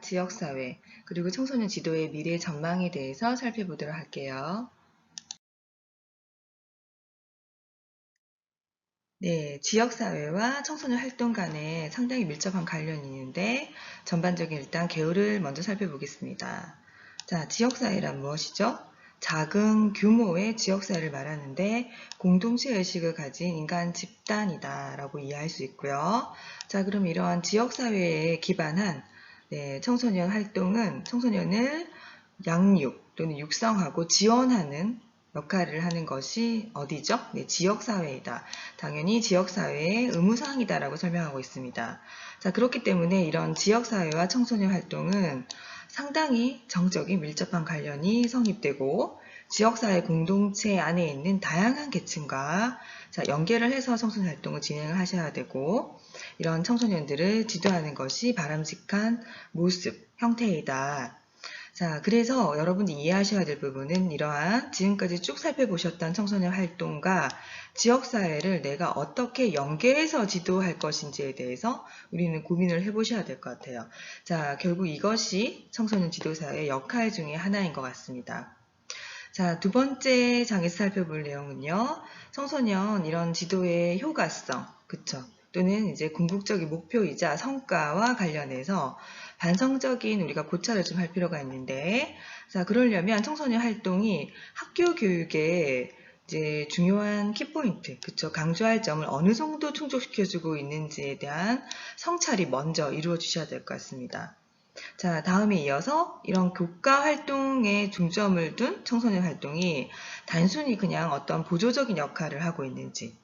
지역사회, 그리고 청소년 지도의 미래 전망에 대해서 살펴보도록 할게요. 네, 지역사회와 청소년 활동 간에 상당히 밀접한 관련이 있는데 전반적인 일단 개요를 먼저 살펴보겠습니다. 자, 지역사회란 무엇이죠? 작은 규모의 지역사회를 말하는데 공동체 의식을 가진 인간 집단이다 라고 이해할 수 있고요. 자, 그럼 이러한 지역사회에 기반한 청소년 활동은 청소년을 양육 또는 육성하고 지원하는 역할을 하는 것이 어디죠? 네, 지역사회이다. 당연히 지역사회의 의무사항이다라고 설명하고 있습니다. 자, 그렇기 때문에 이런 지역사회와 청소년 활동은 상당히 정적인 밀접한 관련이 성립되고 지역사회 공동체 안에 있는 다양한 계층과 연계를 해서 청소년 활동을 진행을 하셔야 되고 이런 청소년들을 지도하는 것이 바람직한 모습, 형태이다. 자, 그래서 여러분이 이해하셔야 될 부분은 이러한 지금까지 쭉 살펴보셨던 청소년 활동과 지역사회를 내가 어떻게 연계해서 지도할 것인지에 대해서 우리는 고민을 해보셔야 될 것 같아요. 자, 결국 이것이 청소년 지도사의 역할 중에 하나인 것 같습니다. 자, 두 번째 장에서 살펴볼 내용은요. 청소년 이런 지도의 효과성, 그쵸? 또는 이제 궁극적인 목표이자 성과와 관련해서 반성적인 우리가 고찰을 좀 할 필요가 있는데, 자, 그러려면 청소년 활동이 학교 교육의 이제 중요한 키포인트, 그쵸? 강조할 점을 어느 정도 충족시켜주고 있는지에 대한 성찰이 먼저 이루어 주셔야 될 것 같습니다. 자, 다음에 이어서 이런 교과 활동에 중점을 둔 청소년 활동이 단순히 그냥 어떤 보조적인 역할을 하고 있는지,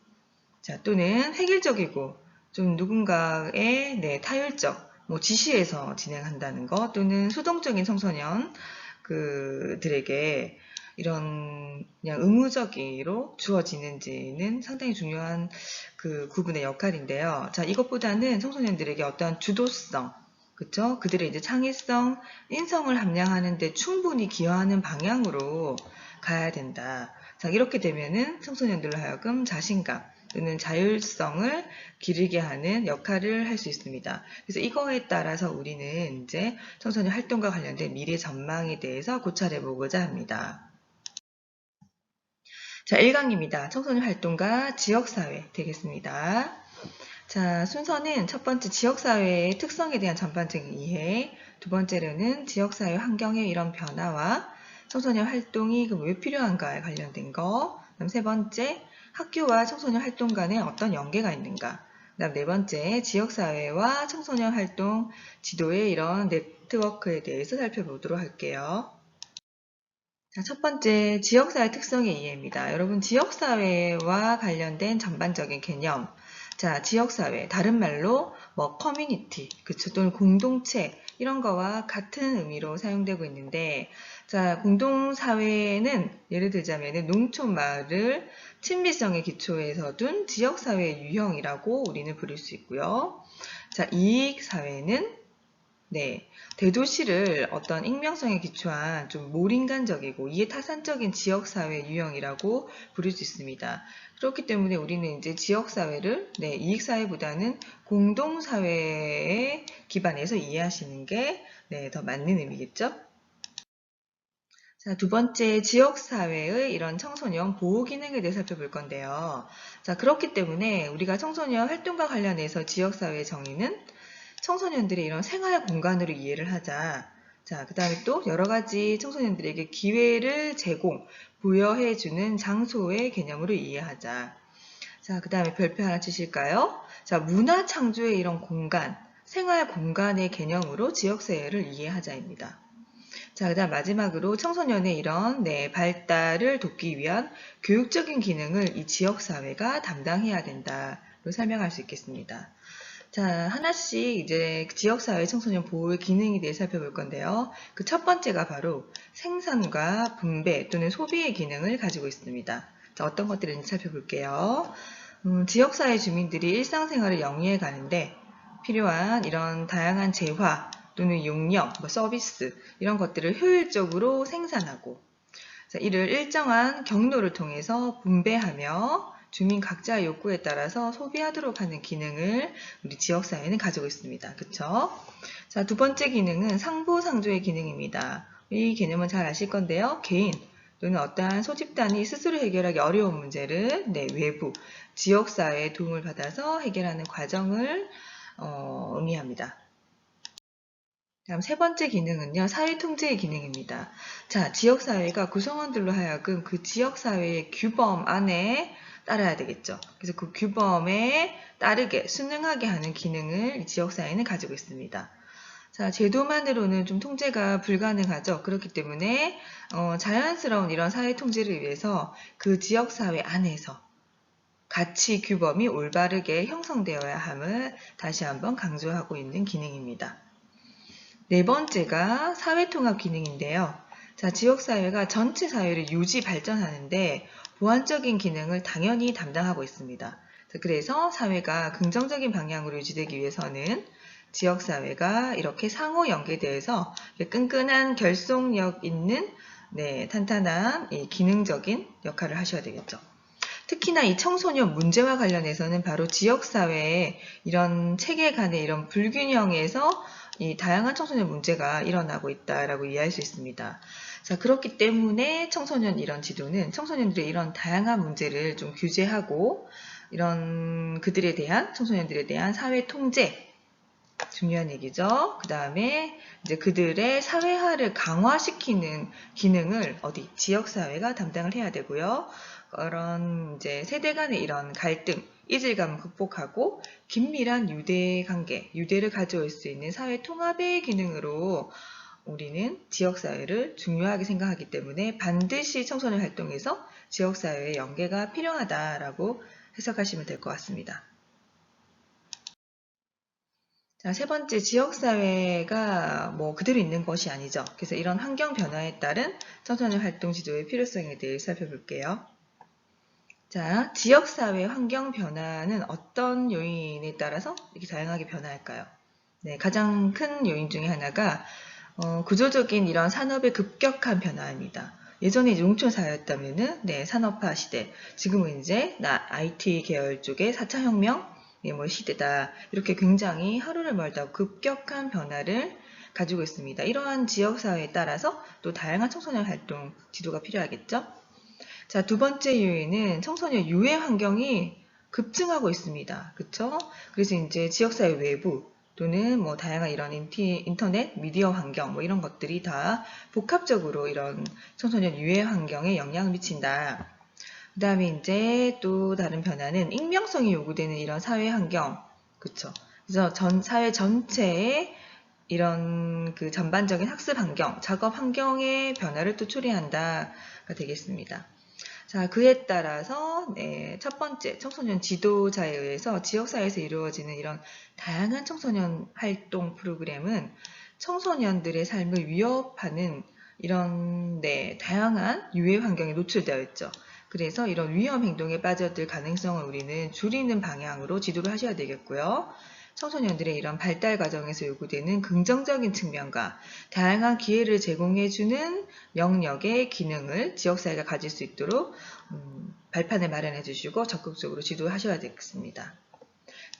자, 또는 획일적이고 좀 누군가의 타율적 지시에서 진행한다는 것, 또는 수동적인 청소년 그들에게 이런 그냥 의무적으로 주어지는지는 상당히 중요한 그 구분의 역할인데요. 자, 이것보다는 청소년들에게 어떤 주도성, 그쵸? 그들의 이제 창의성, 인성을 함양하는 데 충분히 기여하는 방향으로 가야 된다. 자, 이렇게 되면은 청소년들로 하여금 자신감 또는 자율성을 기르게 하는 역할을 할 수 있습니다. 그래서 이거에 따라서 우리는 이제 청소년 활동과 관련된 미래 전망에 대해서 고찰해 보고자 합니다. 자, 1강입니다. 청소년 활동과 지역사회 되겠습니다. 자, 순서는 첫 번째 지역사회의 특성에 대한 전반적인 이해, 두 번째로는 지역사회 환경의 이런 변화와 청소년 활동이 왜 필요한가에 관련된 거, 그다음 세 번째 학교와 청소년 활동 간에 어떤 연계가 있는가, 그다음 네 번째 지역사회와 청소년 활동 지도의 이런 네트워크에 대해서 살펴보도록 할게요. 자, 첫 번째 지역사회 특성의 이해입니다. 여러분 지역사회와 관련된 전반적인 개념, 자, 지역사회, 다른 말로 커뮤니티, 그쵸, 또는 공동체 이런 거와 같은 의미로 사용되고 있는데, 자, 공동사회는 예를 들자면 농촌 마을을 친밀성의 기초에서 둔 지역사회의 유형이라고 우리는 부를 수 있고요. 자, 이익사회는 대도시를 어떤 익명성에 기초한 좀 몰인간적이고 이해타산적인 지역사회 유형이라고 부를 수 있습니다. 그렇기 때문에 우리는 이제 지역사회를 이익사회보다는 공동사회에 기반해서 이해하시는 게 더 맞는 의미겠죠? 자, 두 번째 지역사회의 이런 청소년 보호 기능에 대해 살펴볼 건데요. 자, 그렇기 때문에 우리가 청소년 활동과 관련해서 지역사회의 정의는 청소년들의 이런 생활 공간으로 이해를 하자. 자, 그 다음에 또 여러 가지 청소년들에게 기회를 부여해주는 장소의 개념으로 이해하자. 자, 그 다음에 별표 하나 치실까요? 자, 문화 창조의 이런 공간, 생활 공간의 개념으로 지역사회를 이해하자입니다. 자, 그 다음 마지막으로 청소년의 이런 발달을 돕기 위한 교육적인 기능을 이 지역사회가 담당해야 된다로 설명할 수 있겠습니다. 자, 하나씩 이제 지역사회 청소년 보호의 기능에 대해 살펴볼 건데요. 그 첫 번째가 바로 생산과 분배 또는 소비의 기능을 가지고 있습니다. 자, 어떤 것들인지 살펴볼게요. 지역사회 주민들이 일상생활을 영위해 가는데 필요한 이런 다양한 재화 또는 용역, 서비스 이런 것들을 효율적으로 생산하고, 자, 이를 일정한 경로를 통해서 분배하며 주민 각자의 욕구에 따라서 소비하도록 하는 기능을 우리 지역사회는 가지고 있습니다. 그쵸? 자, 두 번째 기능은 상부상조의 기능입니다. 이 개념은 잘 아실 건데요. 개인 또는 어떠한 소집단이 스스로 해결하기 어려운 문제를 외부, 지역사회의 도움을 받아서 해결하는 과정을 의미합니다. 다음 세 번째 기능은요, 사회통제의 기능입니다. 자, 지역사회가 구성원들로 하여금 그 지역사회의 규범 안에 따라야 되겠죠. 그래서 그 규범에 따르게 순응하게 하는 기능을 이 지역사회는 가지고 있습니다. 자, 제도만으로는 좀 통제가 불가능하죠. 그렇기 때문에 자연스러운 이런 사회통제를 위해서 그 지역사회 안에서 가치 규범이 올바르게 형성되어야 함을 다시 한번 강조하고 있는 기능입니다. 네 번째가 사회통합 기능인데요. 자, 지역사회가 전체 사회를 유지 발전하는데 보완적인 기능을 당연히 담당하고 있습니다. 그래서 사회가 긍정적인 방향으로 유지되기 위해서는 지역사회가 이렇게 상호 연계되어서 끈끈한 결속력 있는 탄탄한 기능적인 역할을 하셔야 되겠죠. 특히나 이 청소년 문제와 관련해서는 바로 지역사회의 이런 체계 간의 이런 불균형에서 이 다양한 청소년 문제가 일어나고 있다라고 이해할 수 있습니다. 자, 그렇기 때문에 청소년 이런 지도는 청소년들의 이런 다양한 문제를 좀 규제하고 이런 그들에 대한 청소년들에 대한 사회 통제 중요한 얘기죠. 그 다음에 이제 그들의 사회화를 강화시키는 기능을 지역사회가 담당을 해야 되고요. 그런 이제 세대 간의 이런 갈등, 이질감을 극복하고 긴밀한 유대 관계, 유대를 가져올 수 있는 사회 통합의 기능으로 우리는 지역사회를 중요하게 생각하기 때문에 반드시 청소년 활동에서 지역사회의 연계가 필요하다라고 해석하시면 될 것 같습니다. 자, 세 번째, 지역사회가 그대로 있는 것이 아니죠. 그래서 이런 환경 변화에 따른 청소년 활동 지도의 필요성에 대해 살펴볼게요. 자, 지역사회 환경 변화는 어떤 요인에 따라서 이렇게 다양하게 변화할까요? 네, 가장 큰 요인 중에 하나가 구조적인 이런 산업의 급격한 변화입니다. 예전에 농촌사회였다면은 산업화 시대, 지금은 이제 IT 계열 쪽의 4차 혁명 시대다. 이렇게 굉장히 하루를 멀다 급격한 변화를 가지고 있습니다. 이러한 지역사회에 따라서 또 다양한 청소년 활동 지도가 필요하겠죠? 자, 두 번째 요인은 청소년 유해 환경이 급증하고 있습니다. 그쵸? 그래서 이제 지역사회 외부 또는 다양한 이런 인터넷, 미디어 환경 이런 것들이 다 복합적으로 이런 청소년 유해 환경에 영향을 미친다. 그 다음에 이제 또 다른 변화는 익명성이 요구되는 이런 사회 환경. 그쵸? 그래서 사회 전체에 이런 그 전반적인 학습 환경, 작업 환경의 변화를 또 초래한다가 되겠습니다. 자, 그에 따라서 첫 번째 청소년 지도자에 의해서 지역사회에서 이루어지는 이런 다양한 청소년 활동 프로그램은 청소년들의 삶을 위협하는 이런 다양한 유해 환경에 노출되어 있죠. 그래서 이런 위험 행동에 빠져들 가능성을 우리는 줄이는 방향으로 지도를 하셔야 되겠고요. 청소년들의 이런 발달 과정에서 요구되는 긍정적인 측면과 다양한 기회를 제공해주는 영역의 기능을 지역사회가 가질 수 있도록 발판을 마련해 주시고 적극적으로 지도하셔야 되겠습니다.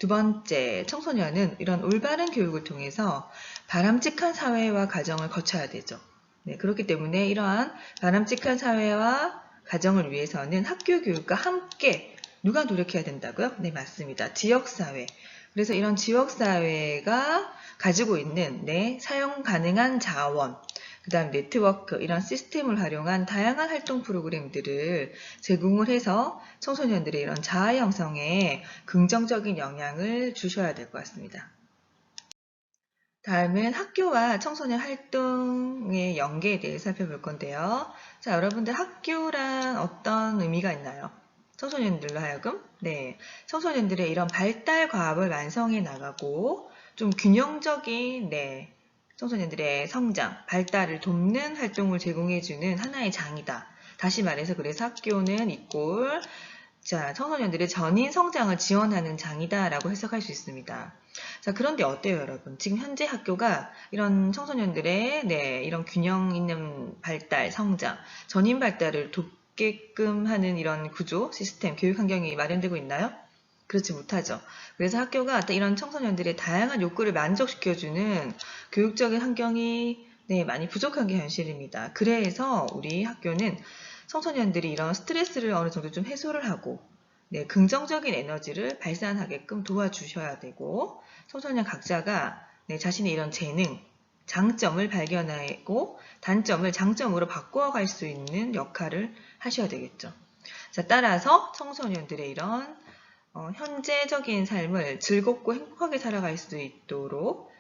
두 번째, 청소년은 이런 올바른 교육을 통해서 바람직한 사회와 가정을 거쳐야 되죠. 네, 그렇기 때문에 이러한 바람직한 사회와 가정을 위해서는 학교 교육과 함께 누가 노력해야 된다고요? 네, 맞습니다. 지역사회. 그래서 이런 지역사회가 가지고 있는 사용 가능한 자원, 그 다음 네트워크, 이런 시스템을 활용한 다양한 활동 프로그램들을 제공을 해서 청소년들의 이런 자아 형성에 긍정적인 영향을 주셔야 될 것 같습니다. 다음은 학교와 청소년 활동의 연계에 대해 살펴볼 건데요. 자, 여러분들 학교랑 어떤 의미가 있나요? 청소년들로 하여금 청소년들의 이런 발달 과업을 완성해 나가고 좀 균형적인 청소년들의 성장, 발달을 돕는 활동을 제공해주는 하나의 장이다. 다시 말해서 그래서 학교는 이꼴 청소년들의 전인 성장을 지원하는 장이다라고 해석할 수 있습니다. 자, 그런데 어때요, 여러분? 지금 현재 학교가 이런 청소년들의 이런 균형 있는 발달, 성장, 전인 발달을 있게끔 하는 이런 구조, 시스템, 교육 환경이 마련되고 있나요? 그렇지 못하죠. 그래서 학교가 이런 청소년들의 다양한 욕구를 만족시켜주는 교육적인 환경이 많이 부족한 게 현실입니다. 그래서 우리 학교는 청소년들이 이런 스트레스를 어느 정도 좀 해소를 하고 긍정적인 에너지를 발산하게끔 도와주셔야 되고 청소년 각자가 자신의 이런 재능, 장점을 발견하고 단점을 장점으로 바꿔갈 수 있는 역할을 하셔야 되겠죠. 자, 따라서 청소년들의 이런 현재적인 삶을 즐겁고 행복하게 살아갈 수 있도록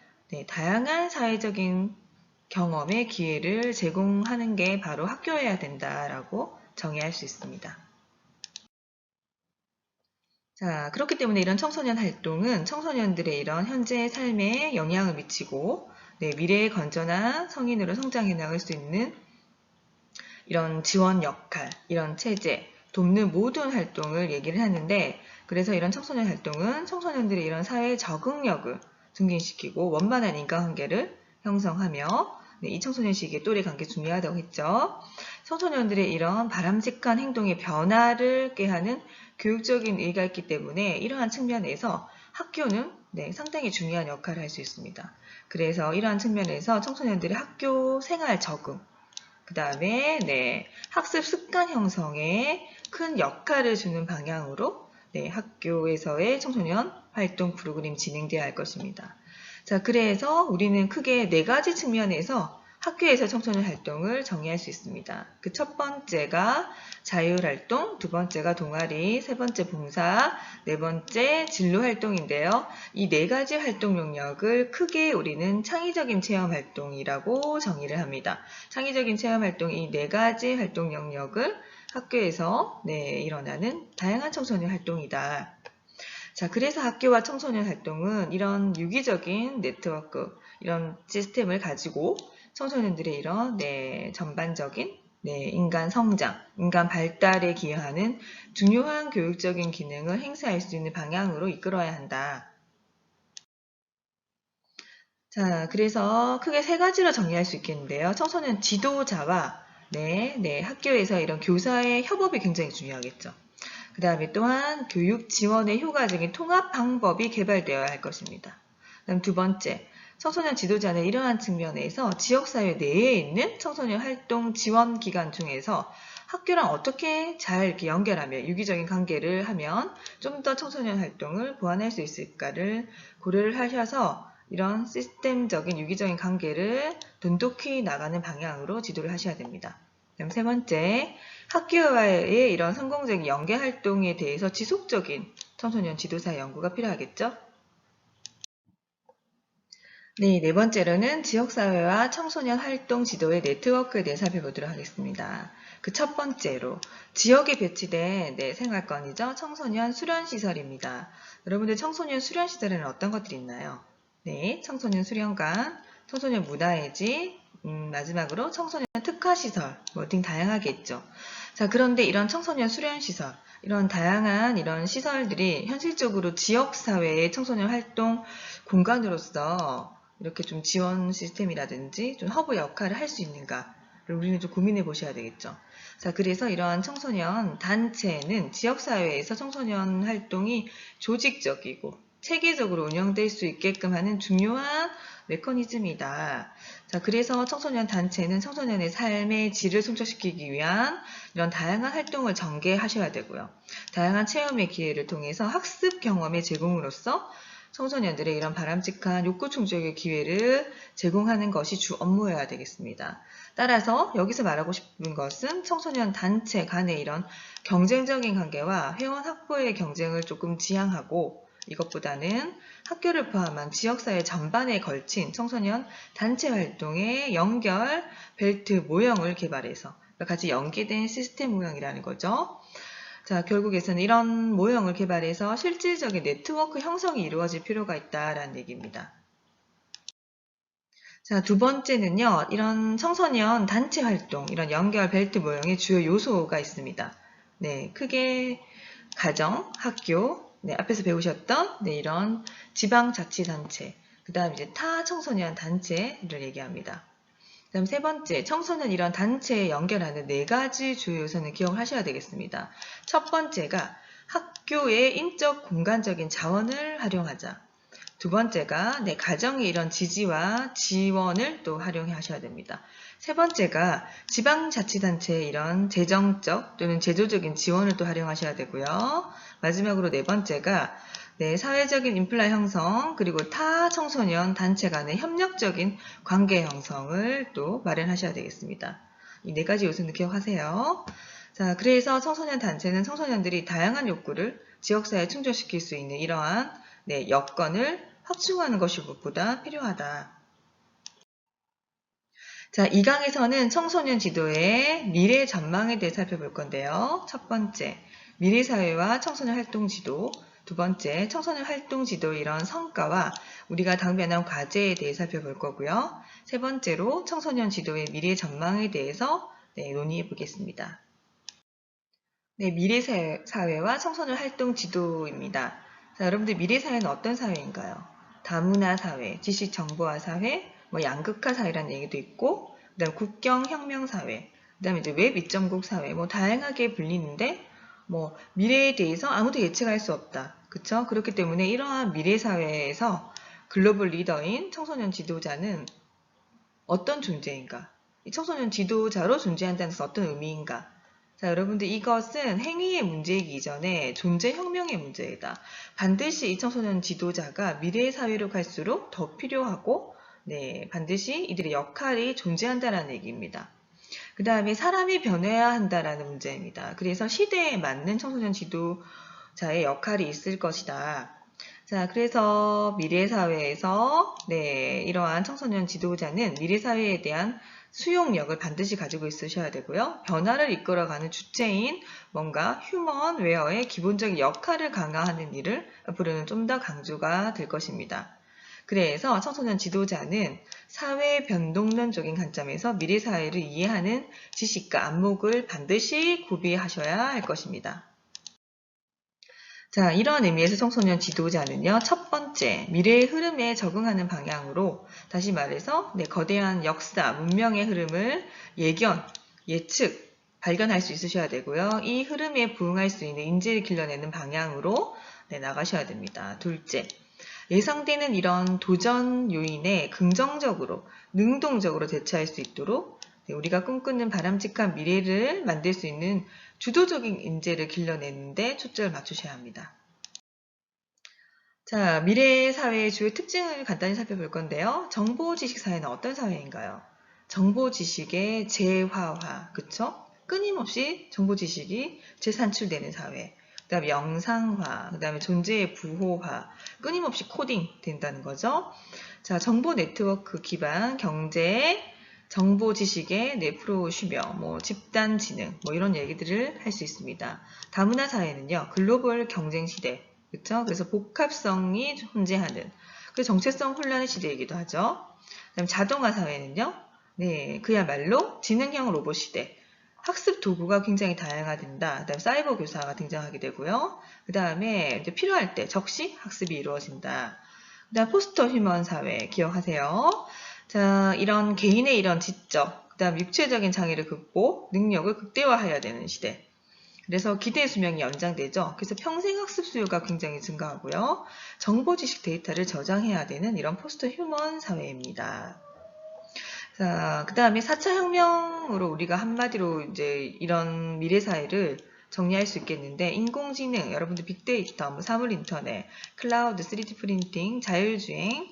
다양한 사회적인 경험의 기회를 제공하는 게 바로 학교여야 된다라고 정의할 수 있습니다. 자, 그렇기 때문에 이런 청소년 활동은 청소년들의 이런 현재의 삶에 영향을 미치고 미래의 건전한 성인으로 성장해 나갈 수 있는 이런 지원 역할, 이런 체제, 돕는 모든 활동을 얘기를 하는데 그래서 이런 청소년 활동은 청소년들의 이런 사회 적응력을 증진시키고 원만한 인간관계를 형성하며 이 청소년 시기에 또래 관계 중요하다고 했죠. 청소년들의 이런 바람직한 행동의 변화를 꾀하는 교육적인 의의가 있기 때문에 이러한 측면에서 학교는 상당히 중요한 역할을 할 수 있습니다. 그래서 이러한 측면에서 청소년들의 학교 생활 적응, 그 다음에 학습 습관 형성에 큰 역할을 주는 방향으로 학교에서의 청소년 활동 프로그램 진행되어야 할 것입니다. 자, 그래서 우리는 크게 4가지 측면에서 학교에서 청소년 활동을 정의할 수 있습니다. 그 첫 번째가 자율활동, 두 번째가 동아리, 세 번째 봉사, 네 번째 진로활동인데요. 이 4가지 활동 영역을 크게 우리는 창의적인 체험활동이라고 정의를 합니다. 창의적인 체험활동 이 4가지 활동 영역을 학교에서 일어나는 다양한 청소년 활동이다. 자, 그래서 학교와 청소년 활동은 이런 유기적인 네트워크, 이런 시스템을 가지고 청소년들의 이런 전반적인 인간 성장, 인간 발달에 기여하는 중요한 교육적인 기능을 행사할 수 있는 방향으로 이끌어야 한다. 자, 그래서 크게 3가지로 정리할 수 있겠는데요. 청소년 지도자와 학교에서 이런 교사의 협업이 굉장히 중요하겠죠. 그 다음에 또한 교육 지원의 효과적인 통합 방법이 개발되어야 할 것입니다. 그다음 두 번째, 청소년 지도자는 이러한 측면에서 지역사회 내에 있는 청소년 활동 지원 기관 중에서 학교랑 어떻게 잘 이렇게 연결하며 유기적인 관계를 하면 좀 더 청소년 활동을 보완할 수 있을까를 고려를 하셔서 이런 시스템적인 유기적인 관계를 돈독히 나가는 방향으로 지도를 하셔야 됩니다. 그다음 세 번째, 학교와의 이런 성공적인 연계 활동에 대해서 지속적인 청소년 지도사 연구가 필요하겠죠? 네 번째로는 지역사회와 청소년 활동 지도의 네트워크에 대해 살펴보도록 하겠습니다. 그 첫 번째로 지역에 배치된 생활권이죠. 청소년 수련시설입니다. 여러분들 청소년 수련시설에는 어떤 것들이 있나요? 청소년 수련관, 청소년 문화회지, 마지막으로 청소년 특화시설 등 다양하게 있죠. 자, 그런데 이런 청소년 수련시설, 이런 다양한 이런 시설들이 현실적으로 지역사회의 청소년 활동 공간으로서 이렇게 좀 지원 시스템이라든지 좀 허브 역할을 할 수 있는가를 우리는 좀 고민해 보셔야 되겠죠. 자, 그래서 이러한 청소년 단체는 지역사회에서 청소년 활동이 조직적이고 체계적으로 운영될 수 있게끔 하는 중요한 메커니즘이다. 자, 그래서 청소년 단체는 청소년의 삶의 질을 성장시키기 위한 이런 다양한 활동을 전개하셔야 되고요. 다양한 체험의 기회를 통해서 학습 경험의 제공으로서 청소년들의 이런 바람직한 욕구 충족의 기회를 제공하는 것이 주 업무여야 되겠습니다. 따라서 여기서 말하고 싶은 것은 청소년 단체 간의 이런 경쟁적인 관계와 회원 확보의 경쟁을 조금 지향하고 이것보다는 학교를 포함한 지역사회 전반에 걸친 청소년 단체 활동의 연결 벨트 모형을 개발해서 같이 연계된 시스템 모형이라는 거죠. 자, 결국에서는 이런 모형을 개발해서 실질적인 네트워크 형성이 이루어질 필요가 있다라는 얘기입니다. 자, 두 번째는요, 이런 청소년 단체 활동, 이런 연결 벨트 모형의 주요 요소가 있습니다. 크게 가정, 학교, 앞에서 배우셨던 이런 지방자치단체, 그 다음 이제 타 청소년 단체를 얘기합니다. 그다음 세 번째, 청소년 이런 단체에 연결하는 네 가지 주요 요소는 기억을 하셔야 되겠습니다. 첫 번째가 학교의 인적 공간적인 자원을 활용하자. 두 번째가 내 가정의 이런 지지와 지원을 또 활용해 하셔야 됩니다. 세 번째가 지방자치단체의 이런 재정적 또는 제도적인 지원을 또 활용하셔야 되고요. 마지막으로 네 번째가 사회적인 인플라 형성 그리고 타 청소년 단체 간의 협력적인 관계 형성을 또 마련하셔야 되겠습니다. 이 네 가지 요소는 기억하세요. 자, 그래서 청소년 단체는 청소년들이 다양한 욕구를 지역사회에 충족시킬 수 있는 이러한 여건을 확충하는 것이 무엇보다 필요하다. 자, 이 강에서는 청소년 지도의 미래 전망에 대해 살펴볼 건데요. 첫 번째, 미래사회와 청소년 활동 지도. 두 번째, 청소년 활동 지도 이런 성과와 우리가 당면한 과제에 대해 살펴볼 거고요. 세 번째로 청소년 지도의 미래 전망에 대해서 논의해 보겠습니다. 네, 미래사회와 청소년 활동 지도입니다. 자, 여러분들 미래사회는 어떤 사회인가요? 다문화 사회, 지식 정보화 사회, 양극화 사회라는 얘기도 있고, 그다음 국경 혁명 사회, 그다음에 이제 웹 2.0 사회, 다양하게 불리는데, 미래에 대해서 아무도 예측할 수 없다. 그쵸? 그렇기 때문에 이러한 미래사회에서 글로벌 리더인 청소년 지도자는 어떤 존재인가? 이 청소년 지도자로 존재한다는 것은 어떤 의미인가? 자, 여러분들 이것은 행위의 문제이기 이전에 존재 혁명의 문제이다. 반드시 이 청소년 지도자가 미래의 사회로 갈수록 더 필요하고 반드시 이들의 역할이 존재한다는 얘기입니다. 그 다음에 사람이 변해야 한다라는 문제입니다. 그래서 시대에 맞는 청소년 지도자의 역할이 있을 것이다. 자, 그래서 미래사회에서 이러한 청소년 지도자는 미래사회에 대한 수용력을 반드시 가지고 있으셔야 되고요. 변화를 이끌어가는 주체인 뭔가 휴먼웨어의 기본적인 역할을 강화하는 일을 앞으로는 좀 더 강조가 될 것입니다. 그래서 청소년 지도자는 사회 변동론적인 관점에서 미래사회를 이해하는 지식과 안목을 반드시 구비하셔야 할 것입니다. 자, 이런 의미에서 청소년 지도자는요, 첫 번째, 미래의 흐름에 적응하는 방향으로, 다시 말해서, 거대한 역사, 문명의 흐름을 예견, 예측, 발견할 수 있으셔야 되고요. 이 흐름에 부응할 수 있는 인재를 길러내는 방향으로 나가셔야 됩니다. 둘째, 예상되는 이런 도전 요인에 긍정적으로, 능동적으로 대처할 수 있도록 우리가 꿈꾸는 바람직한 미래를 만들 수 있는 주도적인 인재를 길러내는데 초점을 맞추셔야 합니다. 자, 미래 사회의 주요 특징을 간단히 살펴볼 건데요. 정보 지식 사회는 어떤 사회인가요? 정보 지식의 재화화, 그쵸? 끊임없이 정보 지식이 재산출되는 사회. 그 다음에 영상화, 그 다음에 존재의 부호화, 끊임없이 코딩 된다는 거죠. 자, 정보 네트워크 기반 경제, 정보 지식의 프로 쉬며, 집단 지능, 이런 얘기들을 할 수 있습니다. 다문화 사회는요, 글로벌 경쟁 시대, 그렇죠? 그래서 복합성이 존재하는, 그 정체성 혼란의 시대이기도 하죠. 그다음 자동화 사회는요, 그야말로 지능형 로봇 시대. 학습 도구가 굉장히 다양화된다. 그다음 사이버 교사가 등장하게 되고요. 그 다음에 필요할 때 적시 학습이 이루어진다. 그다음 포스터 휴먼 사회 기억하세요. 자, 이런 개인의 이런 지적, 그다음 육체적인 장애를 극복, 능력을 극대화해야 되는 시대. 그래서 기대 수명이 연장되죠. 그래서 평생 학습 수요가 굉장히 증가하고요. 정보 지식 데이터를 저장해야 되는 이런 포스트 휴먼 사회입니다. 자, 그 다음에 4차 혁명으로 우리가 한마디로 이제 이런 미래 사회를 정리할 수 있겠는데, 인공지능, 여러분들 빅데이터, 사물 인터넷, 클라우드, 3D 프린팅, 자율주행,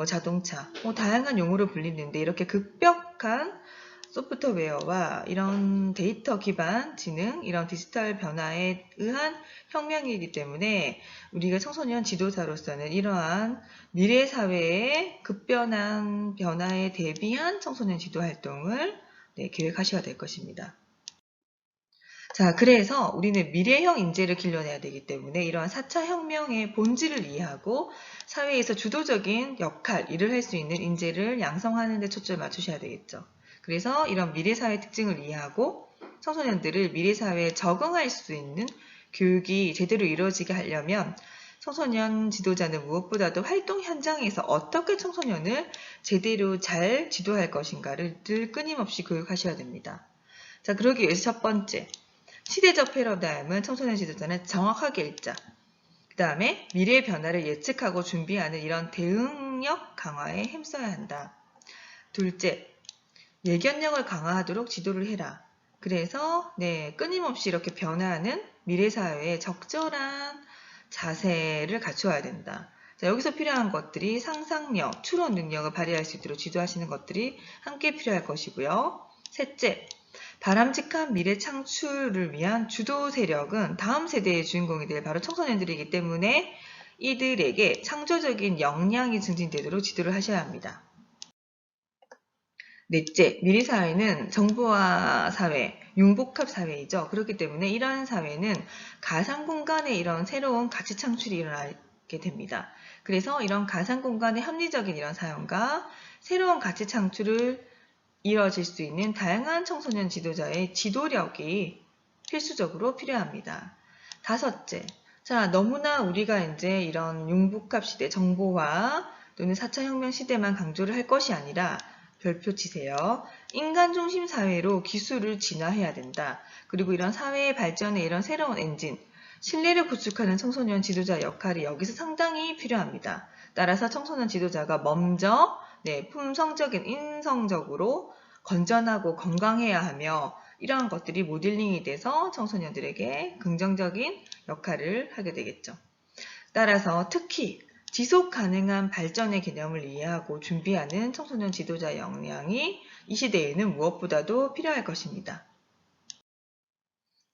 자동차, 다양한 용어로 불리는데 이렇게 급격한 소프트웨어와 이런 데이터 기반 지능, 이런 디지털 변화에 의한 혁명이기 때문에 우리가 청소년 지도자로서는 이러한 미래 사회의 급변한 변화에 대비한 청소년 지도 활동을 계획하셔야 될 것입니다. 자, 그래서 우리는 미래형 인재를 길러내야 되기 때문에 이러한 4차 혁명의 본질을 이해하고 사회에서 주도적인 역할, 일을 할 수 있는 인재를 양성하는 데 초점을 맞추셔야 되겠죠. 그래서 이런 미래사회 특징을 이해하고 청소년들을 미래사회에 적응할 수 있는 교육이 제대로 이루어지게 하려면 청소년 지도자는 무엇보다도 활동 현장에서 어떻게 청소년을 제대로 잘 지도할 것인가를 늘 끊임없이 교육하셔야 됩니다. 자, 그러기 위해서 첫 번째, 시대적 패러다임은 청소년 지도자는 정확하게 읽자. 그 다음에 미래의 변화를 예측하고 준비하는 이런 대응력 강화에 힘써야 한다. 둘째, 예견력을 강화하도록 지도를 해라. 그래서 끊임없이 이렇게 변화하는 미래사회에 적절한 자세를 갖춰야 된다. 자, 여기서 필요한 것들이 상상력, 추론 능력을 발휘할 수 있도록 지도하시는 것들이 함께 필요할 것이고요. 셋째, 바람직한 미래 창출을 위한 주도 세력은 다음 세대의 주인공이 될 바로 청소년들이기 때문에 이들에게 창조적인 역량이 증진되도록 지도를 하셔야 합니다. 넷째, 미래 사회는 정보화 사회, 융복합 사회이죠. 그렇기 때문에 이러한 사회는 가상 공간에 이런 새로운 가치 창출이 일어나게 됩니다. 그래서 이런 가상 공간의 합리적인 이런 사용과 새로운 가치 창출을 이뤄질 수 있는 다양한 청소년 지도자의 지도력이 필수적으로 필요합니다. 다섯째, 자, 너무나 우리가 이제 이런 융복합 시대, 정보화 또는 4차 혁명 시대만 강조를 할 것이 아니라 별표 치세요. 인간 중심 사회로 기술을 진화해야 된다. 그리고 이런 사회의 발전에 이런 새로운 엔진, 신뢰를 구축하는 청소년 지도자 역할이 여기서 상당히 필요합니다. 따라서 청소년 지도자가 먼저 품성적인 인성적으로 건전하고 건강해야 하며 이러한 것들이 모델링이 돼서 청소년들에게 긍정적인 역할을 하게 되겠죠. 따라서 특히 지속 가능한 발전의 개념을 이해하고 준비하는 청소년 지도자 역량이 이 시대에는 무엇보다도 필요할 것입니다.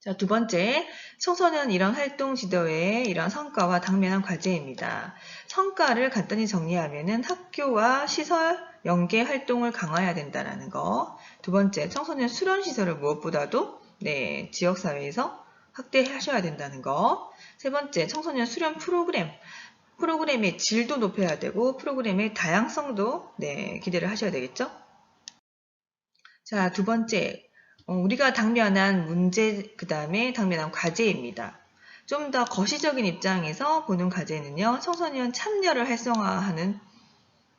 자, 두 번째, 청소년 이런 활동 지도의 이런 성과와 당면한 과제입니다. 성과를 간단히 정리하면은 학교와 시설 연계 활동을 강화해야 된다는 거. 두 번째, 청소년 수련 시설을 무엇보다도 지역사회에서 확대하셔야 된다는 거. 세 번째, 청소년 수련 프로그램의 질도 높여야 되고 프로그램의 다양성도 기대를 하셔야 되겠죠. 자, 두 번째, 우리가 당면한 문제, 그 다음에 당면한 과제입니다. 좀 더 거시적인 입장에서 보는 과제는요, 청소년 참여를 활성화하는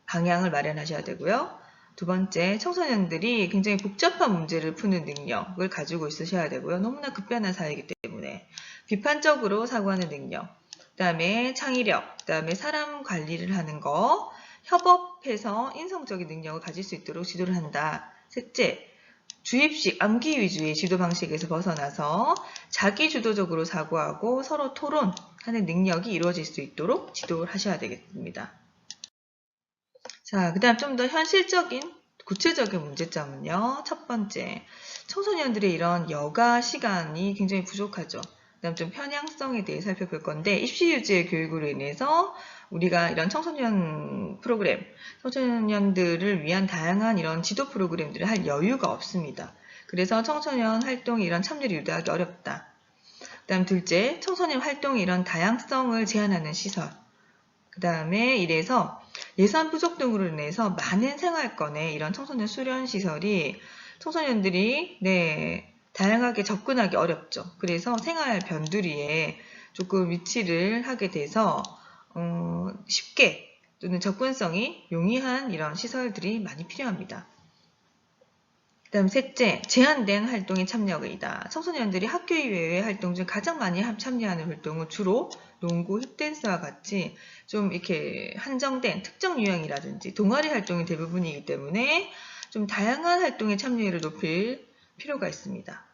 방향을 마련하셔야 되고요. 두 번째, 청소년들이 굉장히 복잡한 문제를 푸는 능력을 가지고 있으셔야 되고요. 너무나 급변한 사회이기 때문에 비판적으로 사고하는 능력, 그 다음에 창의력, 그 다음에 사람 관리를 하는 거, 협업해서 인성적인 능력을 가질 수 있도록 지도를 한다. 셋째, 주입식 암기 위주의 지도 방식에서 벗어나서 자기 주도적으로 사고하고 서로 토론하는 능력이 이루어질 수 있도록 지도를 하셔야 되겠습니다. 자, 그 다음 좀 더 현실적인 구체적인 문제점은요. 첫 번째, 청소년들의 이런 여가 시간이 굉장히 부족하죠. 그 다음 좀 편향성에 대해 살펴볼 건데 입시 유지의 교육으로 인해서 우리가 이런 청소년 프로그램, 청소년들을 위한 다양한 이런 지도 프로그램들을 할 여유가 없습니다. 그래서 청소년 활동에 이런 참여를 유도하기 어렵다. 그 다음 둘째, 청소년 활동의 이런 다양성을 제한하는 시설. 그 다음에 이래서 예산 부족 등으로 인해서 많은 생활권에 이런 청소년 수련 시설이 청소년들이 다양하게 접근하기 어렵죠. 그래서 생활 변두리에 조금 위치를 하게 돼서 쉽게 또는 접근성이 용이한 이런 시설들이 많이 필요합니다. 그 다음 셋째, 제한된 활동에 참여이다. 청소년들이 학교 이외의 활동 중 가장 많이 참여하는 활동은 주로 농구, 힙댄스와 같이 좀 이렇게 한정된 특정 유형이라든지 동아리 활동이 대부분이기 때문에 좀 다양한 활동의 참여율을 높일 필요가 있습니다.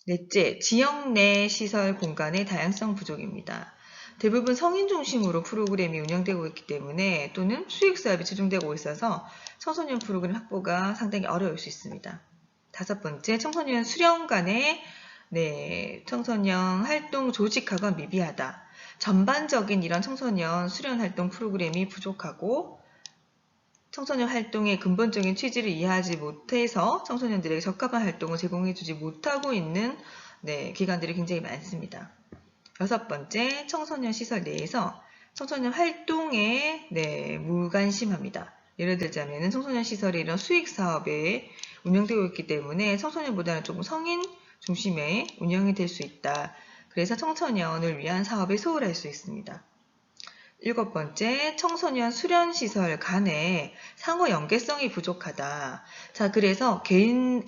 넷째, 지역 내 시설 공간의 다양성 부족입니다. 대부분 성인 중심으로 프로그램이 운영되고 있기 때문에 또는 수익 사업이 집중되고 있어서 청소년 프로그램 확보가 상당히 어려울 수 있습니다. 다섯 번째, 청소년 수련 간의 청소년 활동 조직화가 미비하다. 전반적인 이런 청소년 수련 활동 프로그램이 부족하고 청소년 활동의 근본적인 취지를 이해하지 못해서 청소년들에게 적합한 활동을 제공해주지 못하고 있는 기관들이 굉장히 많습니다. 여섯 번째, 청소년 시설 내에서 청소년 활동에 무관심합니다. 예를 들자면 청소년 시설이 이런 수익 사업에 운영되고 있기 때문에 청소년보다는 조금 성인 중심의 운영이 될 수 있다. 그래서 청소년을 위한 사업에 소홀할 수 있습니다. 7번째, 청소년 수련시설 간의 상호 연계성이 부족하다. 자, 그래서 개인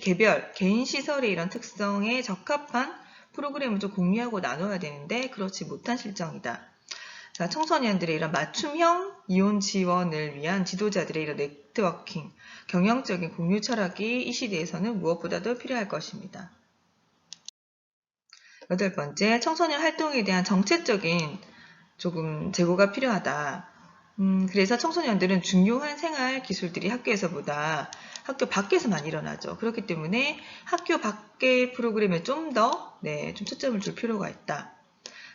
시설의 이런 특성에 적합한 프로그램을 좀 공유하고 나눠야 되는데 그렇지 못한 실정이다. 자, 청소년들의 이런 맞춤형 이혼 지원을 위한 지도자들의 이런 네트워킹, 경영적인 공유 철학이 이 시대에서는 무엇보다도 필요할 것입니다. 8번째, 청소년 활동에 대한 정책적인 조금 제고가 필요하다. 그래서 청소년들은 중요한 생활 기술들이 학교에서보다 학교 밖에서만 일어나죠. 그렇기 때문에 학교 밖의 프로그램에 좀 더, 좀 초점을 줄 필요가 있다.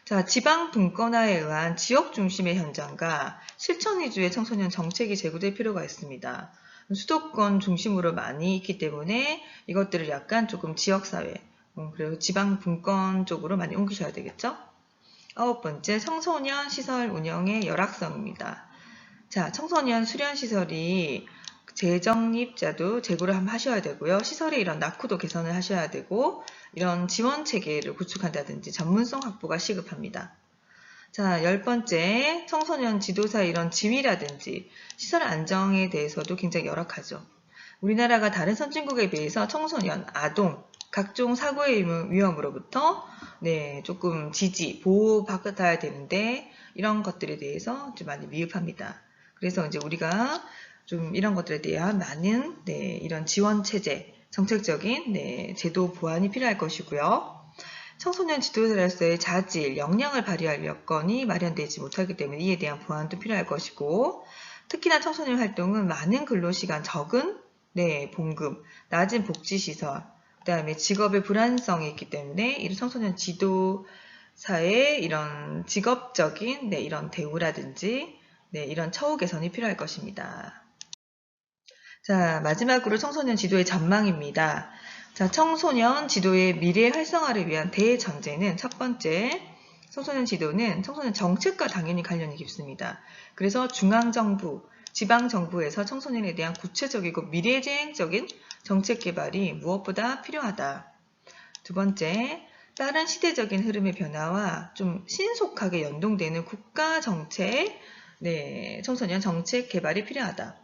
자, 지방 분권화에 의한 지역 중심의 현장과 실천 위주의 청소년 정책이 제고될 필요가 있습니다. 수도권 중심으로 많이 있기 때문에 이것들을 약간 조금 지역사회, 그리고 지방 분권 쪽으로 많이 옮기셔야 되겠죠? 9번째, 청소년 시설 운영의 열악성입니다. 자, 청소년 수련시설이 재정립자도 제고를 한번 하셔야 되고요. 시설의 이런 낙후도 개선을 하셔야 되고 이런 지원 체계를 구축한다든지 전문성 확보가 시급합니다. 자, 10번째, 청소년 지도사의 이런 지위라든지 시설 안정에 대해서도 굉장히 열악하죠. 우리나라가 다른 선진국에 비해서 청소년, 아동, 각종 사고의 위험으로부터 조금 보호받아야 되는데 이런 것들에 대해서 좀 많이 미흡합니다. 그래서 이제 우리가 좀 이런 것들에 대한 많은 이런 지원 체제, 정책적인 제도 보완이 필요할 것이고요. 청소년 지도자로서의 자질, 역량을 발휘할 여건이 마련되지 못하기 때문에 이에 대한 보완도 필요할 것이고 특히나 청소년 활동은 많은 근로시간, 적은 봉급, 낮은 복지시설, 그 다음에 직업의 불안성이 있기 때문에 이런 청소년 지도사의 이런 직업적인 이런 대우라든지 이런 처우 개선이 필요할 것입니다. 자, 마지막으로 청소년 지도의 전망입니다. 자, 청소년 지도의 미래 활성화를 위한 대전제는 첫 번째, 청소년 지도는 청소년 정책과 당연히 관련이 깊습니다. 그래서 중앙정부, 지방정부에서 청소년에 대한 구체적이고 미래지향적인 정책 개발이 무엇보다 필요하다. 두 번째, 빠른 시대적인 흐름의 변화와 좀 신속하게 연동되는 국가 정책, 청소년 정책 개발이 필요하다.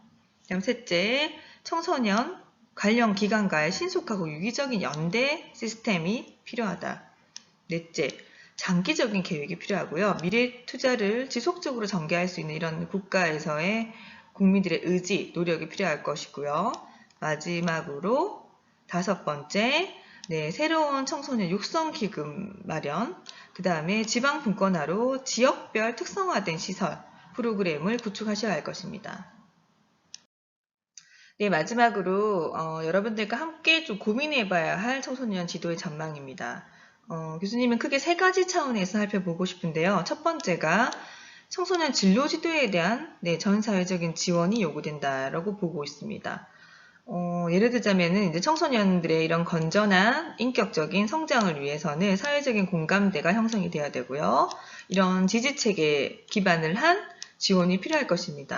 다음 셋째, 청소년 관련 기관과의 신속하고 유기적인 연대 시스템이 필요하다. 넷째, 장기적인 계획이 필요하고요. 미래 투자를 지속적으로 전개할 수 있는 이런 국가에서의 국민들의 의지, 노력이 필요할 것이고요. 마지막으로 5번째, 새로운 청소년 육성기금 마련, 그 다음에 지방 분권화로 지역별 특성화된 시설, 프로그램을 구축하셔야 할 것입니다. 마지막으로 여러분들과 함께 좀 고민해봐야 할 청소년 지도의 전망입니다. 교수님은 크게 3가지 차원에서 살펴보고 싶은데요. 첫 번째가 청소년 진로 지도에 대한 전 사회적인 지원이 요구된다라고 보고 있습니다. 예를 들자면은 이제 청소년들의 이런 건전한 인격적인 성장을 위해서는 사회적인 공감대가 형성이 돼야 되고요. 이런 지지체계 기반을 한 지원이 필요할 것입니다.